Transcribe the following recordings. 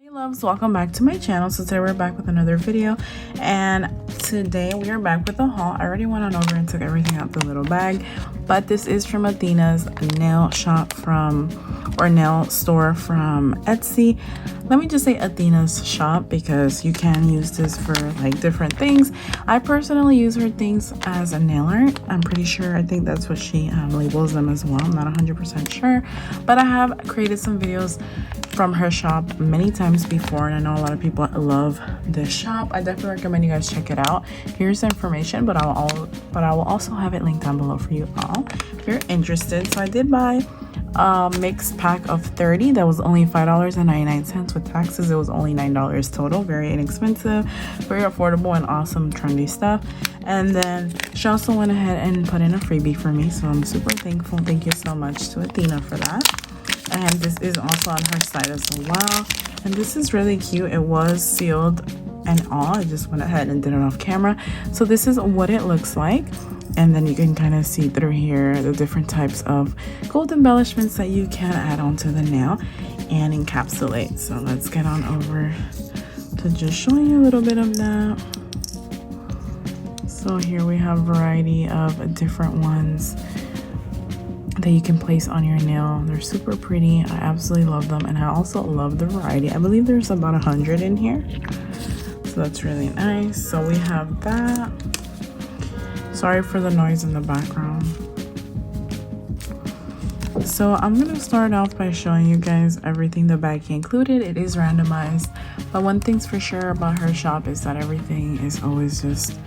Hey loves, welcome back to my channel. So today we're back with another video, and today we are back with a haul. I already went on over and took everything out the little bag, but this is from Athena's nail shop nail store from Etsy. Let me just say Athena's shop because you can use this for like different things. I personally use her things as a nail art. I'm pretty sure, I think that's what she labels them as well. I'm not 100% sure, but I have created some videos from her shop many times before, and I know a lot of people love this shop. I definitely recommend you guys check it out. Here's the information, but I will also have it linked down below for you all if you're interested. So I did buy a mixed pack of 30 that was only $5.99 with taxes. It was only $9 total. Very inexpensive, very affordable, and awesome trendy stuff. And then she also went ahead and put in a freebie for me, so I'm super thankful. Thank you so much to Athena for that. And this is also on her site as well, and this is really cute. It was sealed and all. I just went ahead and did it off camera. So this is what it looks like, and then you can kind of see through here the different types of gold embellishments that you can add onto the nail and encapsulate. So let's get on over to just showing you a little bit of that. So here we have a variety of different ones that you can place on your nail. They're super pretty. I absolutely love them, and I also love the variety. I believe there's about 100 in here, so that's really nice. So we have that. Sorry for the noise in the background. So I'm gonna start off by showing you guys everything the bag included. It is randomized, but one thing's for sure about her shop is that everything is always just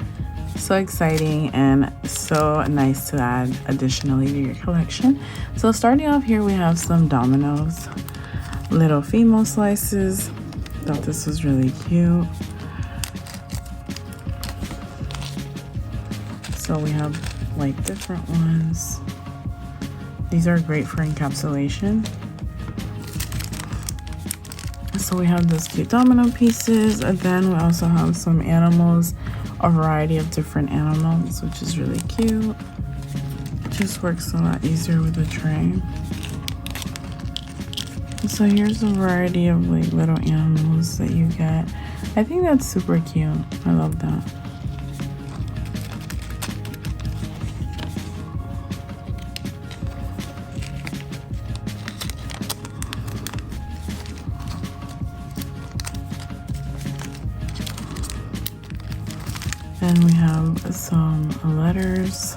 so exciting and so nice to add additionally to your collection. So starting off here, we have some dominoes, little female slices. Thought this was really cute. So we have like different ones. These are great for encapsulation. So we have those cute domino pieces, and then we also have some animals, a variety of different animals, which is really cute. It just works a lot easier with a tray. So here's a variety of like little animals that you get. I think that's super cute. I love that. Then we have some letters.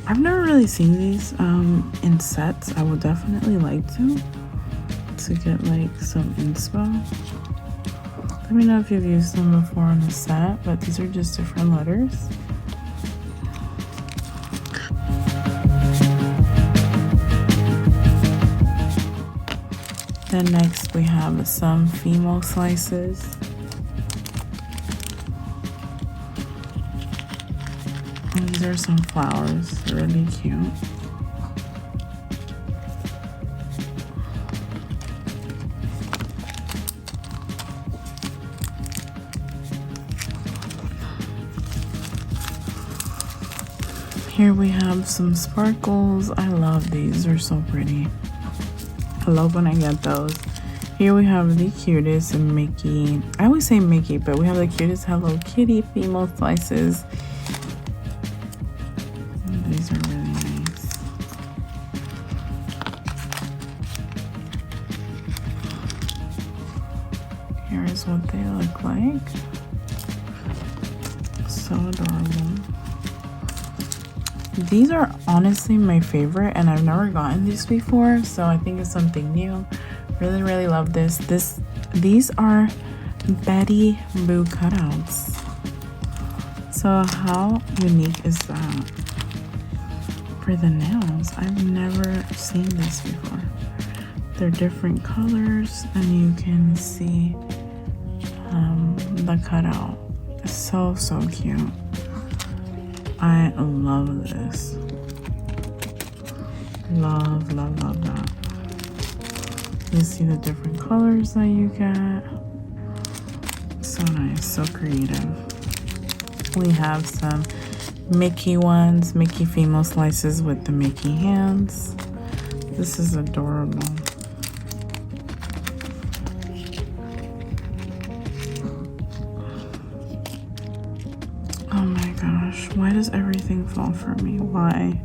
I've never really seen these in sets. I would definitely like to get like some inspo. Let me know if you've used them before on a set, but these are just different letters. Then next we have some female slices. These are some flowers, really cute. Here we have some sparkles. I love these, they're so pretty. I love when I get those. Here we have the cutest Mickey. I always say Mickey, but we have the cutest Hello Kitty female slices. These are really nice. Here's what they look like. So adorable. These are honestly my favorite, and I've never gotten these before, so I think it's something new. Really love this. These are Betty Boo cutouts. So how unique is that? For the nails, I've never seen this before. They're different colors, and you can see the cutout. So cute. I love this. Love that. You see the different colors that you get. So nice, so creative. We have some Mickey ones, Mickey female slices with the Mickey hands. This is adorable. small for me. Why?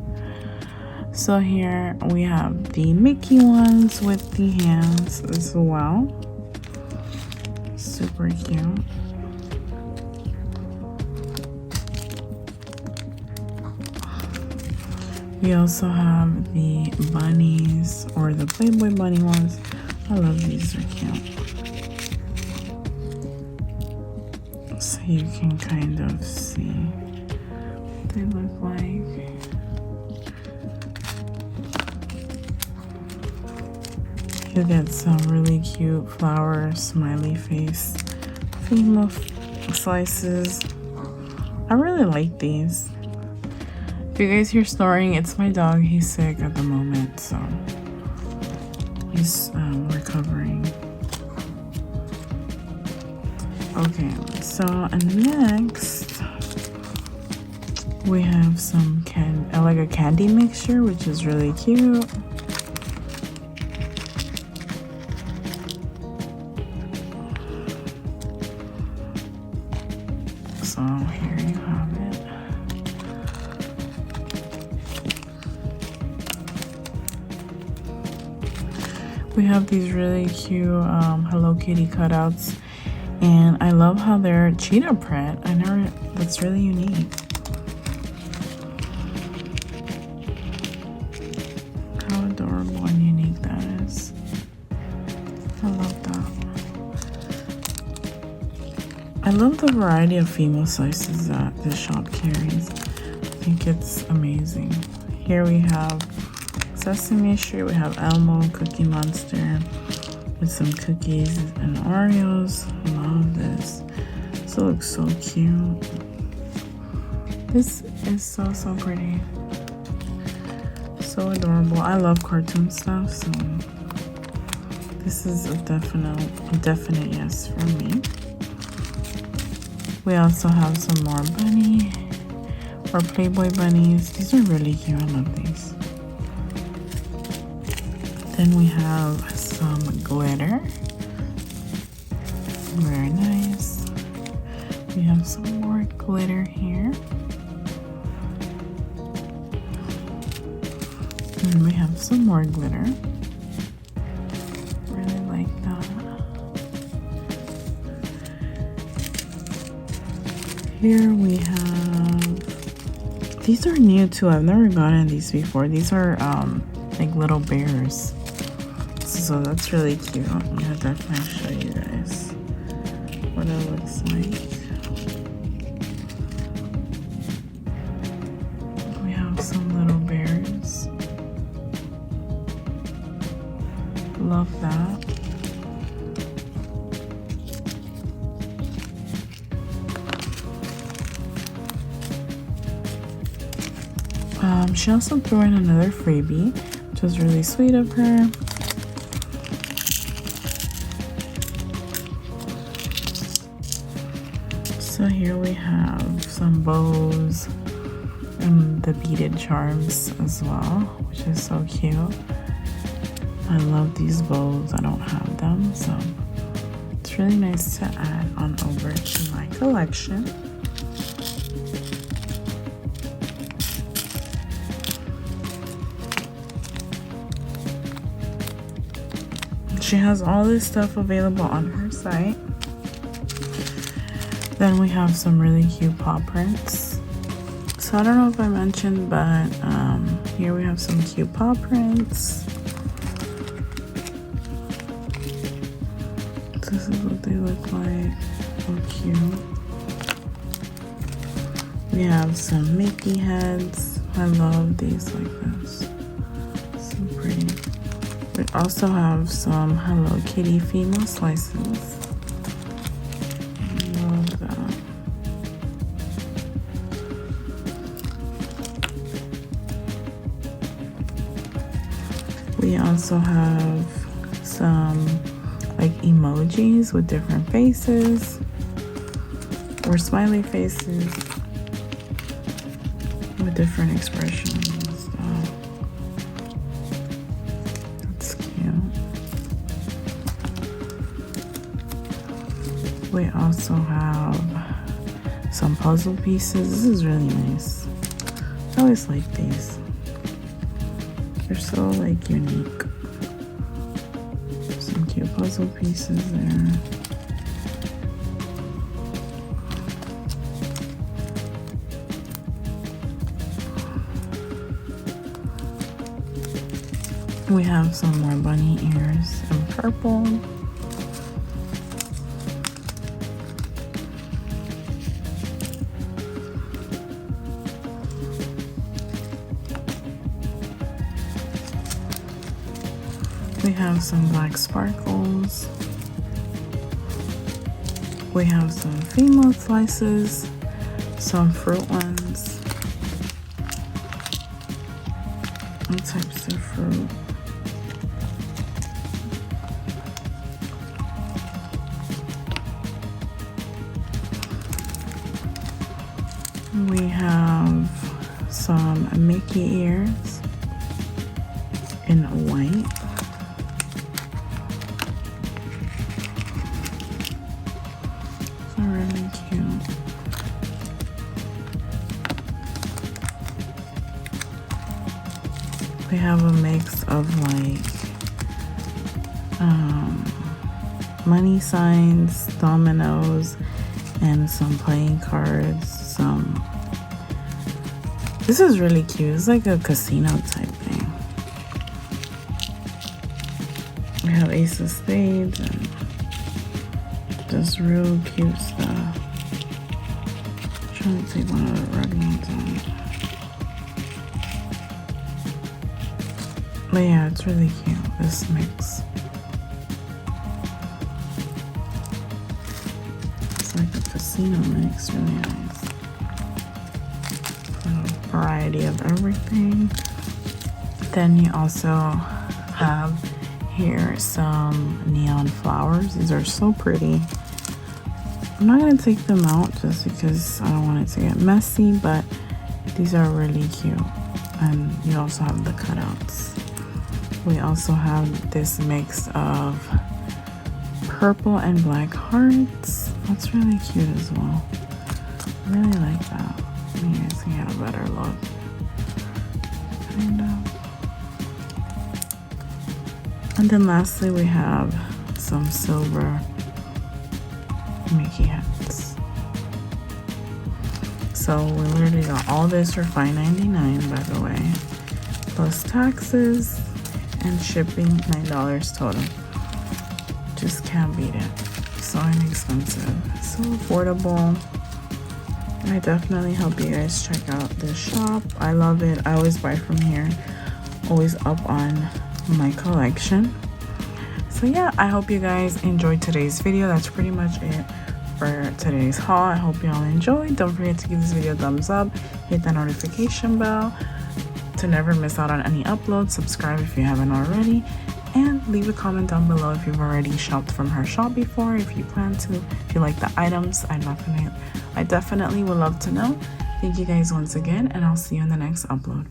So here we have the Mickey ones with the hands as well. Super cute. We also have the bunnies, or the Playboy bunny ones. I love these, they're cute. So you can kind of see what they look like. You get some really cute flower, smiley face, female slices. I really like these. If you guys hear snoring, it's my dog. He's sick at the moment, so he's recovering. Okay, so next we have some like a candy mixture, which is really cute. So here you have it. We have these really cute Hello Kitty cutouts, and I love how they're cheetah print. That's really unique. How adorable and unique that is. I love that. I love the variety of female sizes that this shop carries. I think it's amazing. Here we have Sesame Street, we have Elmo, Cookie Monster with some cookies and Oreos. Love this. This looks so cute. This is so pretty. So adorable. I love cartoon stuff, so this is a definite yes for me. We also have some more bunny or Playboy bunnies. These are really cute. I love these. Then we have some glitter. Very nice. We have some more glitter here. And we have some more glitter. Really like that. Here we have, these are new too. I've never gotten these before. These are like little bears. So that's really cute. I'm gonna definitely show you guys what it looks like. We have some little bears. Love that. She also threw in another freebie, which was really sweet of her. So here we have some bows and the beaded charms as well, which is so cute. I love these bows. I don't have them, so it's really nice to add on over to my collection. She has all this stuff available on her site. Then we have some really cute paw prints. So I don't know if I mentioned, but here we have some cute paw prints. This is what they look like. So cute. We have some Mickey heads. I love these like this. So pretty. We also have some Hello Kitty female slices. Love that. We also have some like emojis with different faces or smiley faces with different expressions. That's cute. We also have some puzzle pieces. This is really nice. always like these. They're so like unique. Some cute puzzle pieces there. We have some more bunny ears in purple. We have some black sparkles. We have some female slices, some fruit ones. All types of fruit. We have some Mickey ears in white. They're really cute. We have a mix of like money signs, dominoes, and some playing cards. This is really cute. It's like a casino type thing. We have Ace of Spades and just real cute stuff. I'm trying to take one of the red ones on. But yeah, it's really cute, this mix. It's like a casino mix, really nice. Variety of everything. Then you also have here some neon flowers. These are so pretty. I'm not gonna take them out just because I don't want it to get messy, but these are really cute. And you also have the cutouts. We also have this mix of purple and black hearts. That's really cute as well. I really like that. You guys can get a better look. Kind of. And then lastly, we have some silver Mickey hats. So we literally got all this for $5.99, by the way, plus taxes and shipping, $9 total. Just can't beat it. So inexpensive, so affordable. I definitely hope you guys check out this shop. I love it. I always buy from here. Always up on my collection. So yeah, I hope you guys enjoyed today's video. That's pretty much it for today's haul. I hope y'all enjoyed. Don't forget to give this video a thumbs up. Hit that notification bell to never miss out on any uploads. Subscribe if you haven't already. And leave a comment down below if you've already shopped from her shop before, if you plan to, if you like the items. I definitely would love to know. Thank you guys once again, and I'll see you in the next upload.